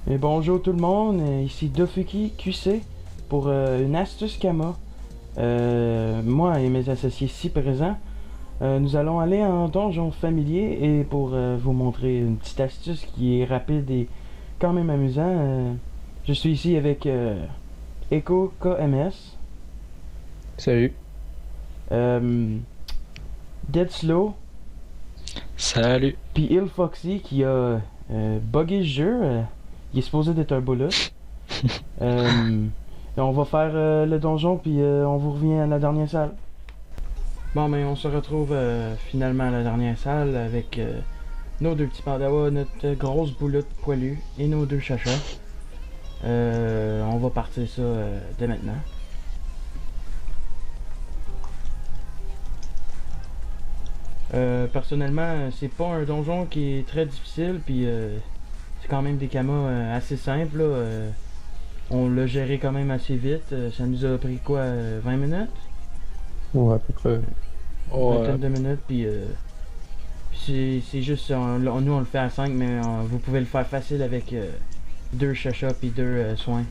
Et bonjour tout le monde, ici Dofiki QC pour une astuce Kama. Moi et mes associés ici présents, nous allons aller en donjon familier et pour vous montrer une petite astuce qui est rapide et quand même amusant, je suis ici avec Echo KMS, Salut. Dead Slow, Salut. puis Il Foxy qui a buggé le jeu. Il est supposé d'être un bullet. On va faire le donjon, puis on vous revient à la dernière salle. Bon, mais on se retrouve finalement à la dernière salle avec nos deux petits pandawas, notre grosse boulotte poilue et nos deux chachas. On va partir ça dès maintenant. Personnellement, c'est pas un donjon qui est très difficile, puis c'est quand même des kamas assez simples. Là, on l'a géré quand même assez vite. Ça nous a pris quoi, 20 minutes? Ouais, à peu près. Une vingtaine de minutes, puis c'est juste, nous on le fait à 5, mais vous pouvez le faire facile avec deux chachas puis deux soins.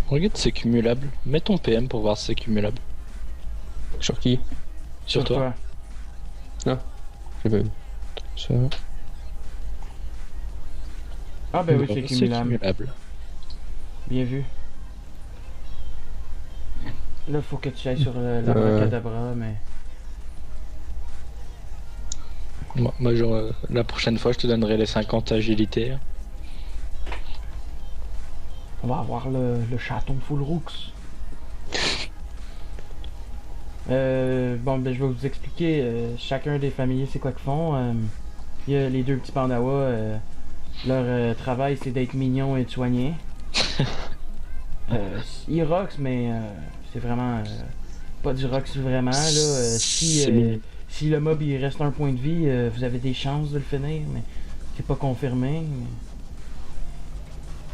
Regarde, c'est cumulable. Mets ton PM pour voir si c'est cumulable. Sur qui? Sur toi. Ah, j'ai pas vu. Ça. Ah ben oui, Ouais, c'est cumulable. Bien vu. Là, faut que tu ailles sur l'abracadabra, mais... Moi, genre, la prochaine fois, je te donnerai les 50 agilité. On va avoir le chaton full rooks. Bon, ben je vais vous expliquer chacun des familiers c'est quoi qu'ils font. Il y a les deux petits pandawas, leur travail c'est d'être mignon et de soigner. Ils rox, mais c'est vraiment pas du rox vraiment. Là, si le mob il reste un point de vie, vous avez des chances de le finir, mais c'est pas confirmé. Mais...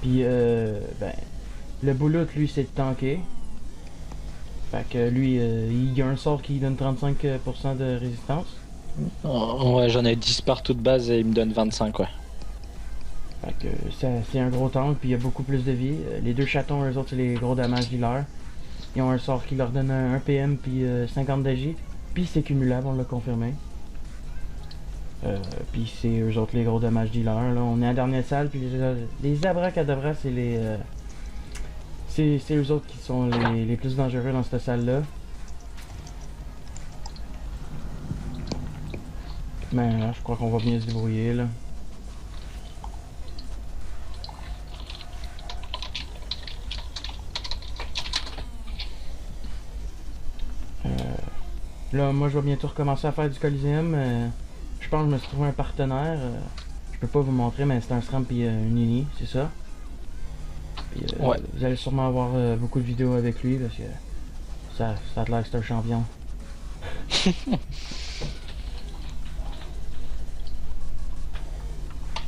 Puis, ben, le bullet lui c'est de tanker. Fait que lui, il y a un sort qui donne 35% de résistance. Oh, ouais, j'en ai 10 partout de base et il me donne 25, ouais. Fait que c'est un gros tank, puis il y a beaucoup plus de vie. Les deux chatons, eux autres, c'est les gros dommages dealers. Ils ont un sort qui leur donne un PM, puis 50 d'agi. Puis c'est cumulable, on l'a confirmé. Puis c'est eux autres les gros dommages dealers. Là. On est à la dernière salle, puis les abracadabras, c'est les... c'est eux autres qui sont les plus dangereux dans cette salle-là. Mais là, je crois qu'on va bien se débrouiller, là. Là, moi, je vais bientôt recommencer à faire du Coliseum. Je pense que je me suis trouvé un partenaire. Je peux pas vous montrer, mais c'est un SRAM et une Uni, c'est ça. Puis, Ouais. vous allez sûrement avoir beaucoup de vidéos avec lui parce que ça a l'air que c'est un champion. Y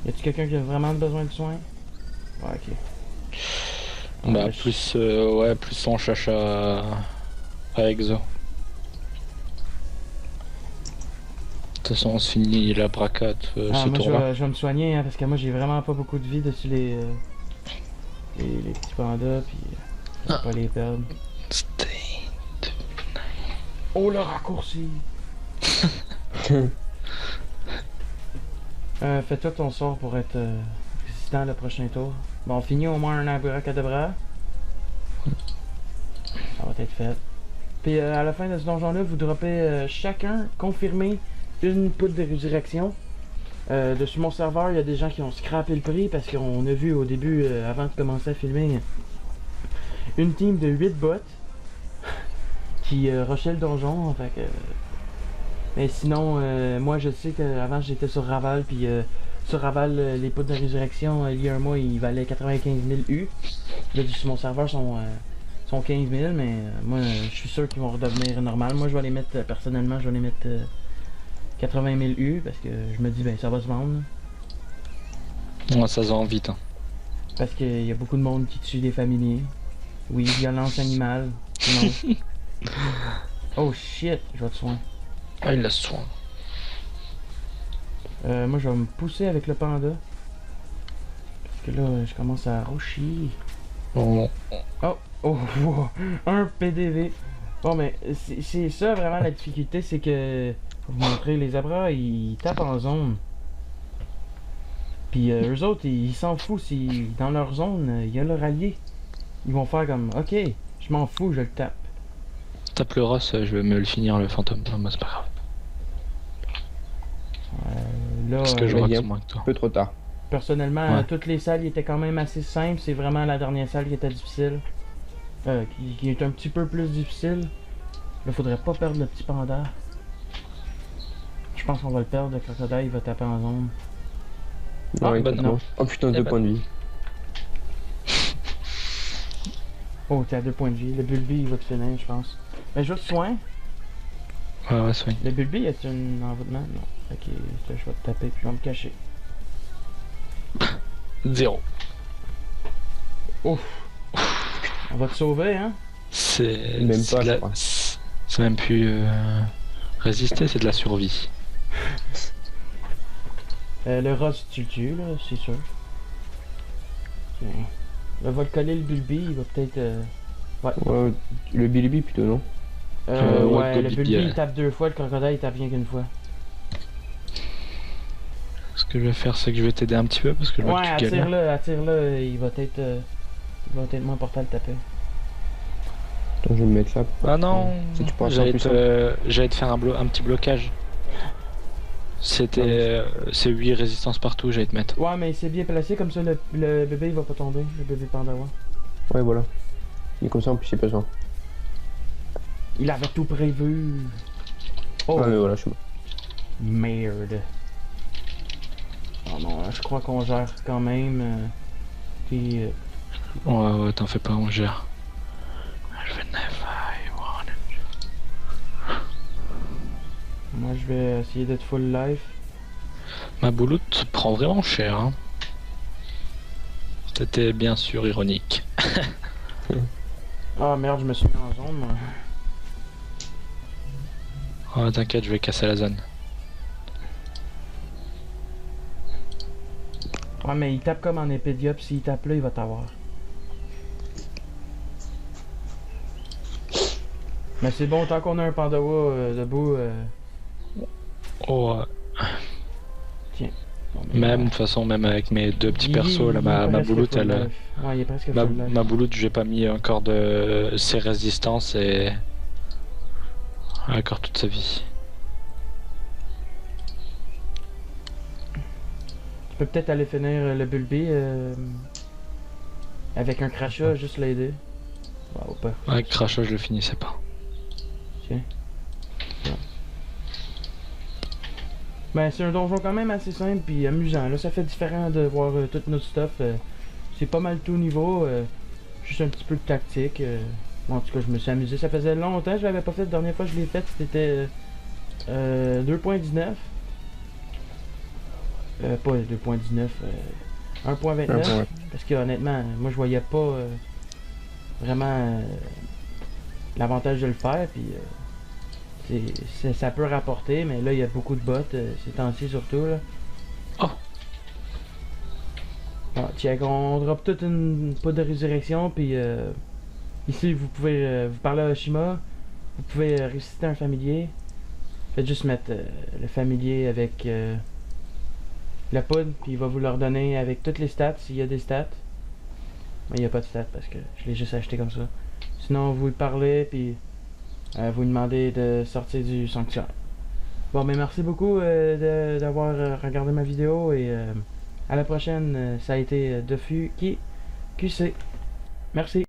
a-t-il quelqu'un qui a vraiment besoin de soins? Ouais, ok. Bah, Ouais, plus son chacha à Exo. De toute façon, on se finit la bracade ce moi tour-là. je vais me soigner hein, parce que moi j'ai vraiment pas beaucoup de vie dessus les petits pandas puis je vais pas les perdre. Oh le raccourci! Fais-toi ton sort pour être résistant le prochain tour. Bon, on finit au moins un abracadabra. Ça va être fait. Puis à la fin de ce donjon-là, vous droppez chacun confirmé une poudre de résurrection. Dessus mon serveur, il y a des gens qui ont scrappé le prix parce qu'on a vu au début, avant de commencer à filmer, une team de 8 bots qui rushaient le donjon. Fait que, mais sinon, moi je sais qu'avant j'étais sur Raval, puis sur Raval, les poudres de résurrection, il y a un mois, ils valaient 95 000 U. Là, sur mon serveur, sont 15 000, mais moi je suis sûr qu'ils vont redevenir normal. Moi je vais les mettre, personnellement, je vais les mettre 80 000 U parce que je me dis, ben ça va se vendre. Ouais, ça se vend vite. Hein. Parce qu'il y a beaucoup de monde qui tue des familiers. Oui, violence animale. Non. Oh shit, je vais te soigner. Ah, il la soin. Moi, je vais me pousser avec le panda. Parce que là, je commence à rocher. Bon, Oh, oh, wow, un PDV. Bon, mais c'est ça vraiment la difficulté, c'est que, pour vous montrer, les Abras, ils tapent en zone. Puis eux autres, ils s'en foutent si dans leur zone, il y a leur allié. Ils vont faire comme, ok, je m'en fous, je le tape. tape le Ross, je vais me le finir le fantôme. Non, bah, c'est pas grave. Là, Parce que je ouais, rock bien. moins que toi. Un peu trop tard. personnellement, Ouais. toutes les salles étaient quand même assez simples. C'est vraiment la dernière salle qui était difficile. Qui est un petit peu plus difficile. Là, faudrait pas perdre le petit panda. Je pense qu'on va le perdre, le crocodile, il va taper en zone. Ah, Ouais, bah non. non. Oh putain, Eh 2 ben. points de vie. Oh, t'es à 2 points de vie. Le Bulby, il va te finir, je pense. Mais juste soin. Ouais, soigne. Le Bulby, est une envoûtement? Non. Ok, je vais te taper puis je vais me cacher. 0. Ouf! On va te sauver, hein? C'est. Même c'est pas, de je la- crois. C'est même plus. Résister, c'est de la survie. Le Ross, tu le tues, là, c'est sûr. Tiens. Là, va le coller le Bulby, il va peut-être. Ouais, le Billy plutôt, non? Ouais, le le Bulby, Bulby il tape 2 fois, le crocodile il tape rien qu'une fois. Ce que je vais faire, c'est que je vais t'aider un petit peu parce que je vois Ouais, que tu galères. attire-le, il va être moins important à le taper. Attends, je vais me mettre là. Ah non, Si tu pourras faire j'allais plus j'allais te faire un petit blocage. C'est 8 résistances partout, j'allais te mettre. Ouais, mais c'est bien placé, comme ça le bébé il va pas tomber, le bébé panda. Ouais. Ouais, voilà. Et comme ça, en plus, c'est pas ça. Il avait tout prévu. Oh, Ah, mais voilà, je suis mort. merde. Oh non, je crois qu'on gère quand même. Puis, Ouais, t'en fais pas, on gère. moi je vais essayer d'être full life. Ma bouloute prend vraiment cher. Hein. C'était bien sûr ironique. Ah merde, je me suis mis en zone. Moi. Oh, t'inquiète, je vais casser la zone. Ouais, mais il tape comme en épédia, puis s'il tape là, il va t'avoir. Mais c'est bon, tant qu'on a un pandawa debout. Oh, Bon, mais même, de ouais. toute façon, même avec mes deux petits Il- persos, là, il est ma presque bouloute, full elle. life. Ouais, il est presque Ma, full life. ma bouloute, j'ai pas mis encore de ses résistances et. Encore toute sa vie. Tu peux peut-être aller finir le Bulby avec un crachat, juste l'aider. Ouais, ou pas. Avec Crachat, je le finissais pas. Ben, c'est un donjon quand même assez simple puis amusant. Là, ça fait différent de voir tout notre stuff. C'est pas mal tout niveau. Juste un petit peu de tactique. Bon, en tout cas, je me suis amusé. Ça faisait longtemps que je l'avais pas fait. La dernière fois que je l'ai fait, c'était 2.19. Pas 2.19. 1.29. Ouais. Parce que honnêtement, moi je voyais pas vraiment l'avantage de le faire. Puis ça peut rapporter, mais là il y a beaucoup de bots ces temps-ci surtout. Là. Oh. Bon, tiens, on drop toute une poudre de résurrection. Puis ici vous pouvez vous parler à Oshima. Vous pouvez ressusciter un familier. Faites juste mettre le familier avec la poudre, puis il va vous leur donner avec toutes les stats, s'il y a des stats. Mais il n'y a pas de stats parce que je l'ai juste acheté comme ça. Sinon, vous lui parlez, puis vous lui demandez de sortir du sanctuaire. Bon, mais merci beaucoup d'avoir regardé ma vidéo et à la prochaine. Ça a été Defu qui QC. Merci.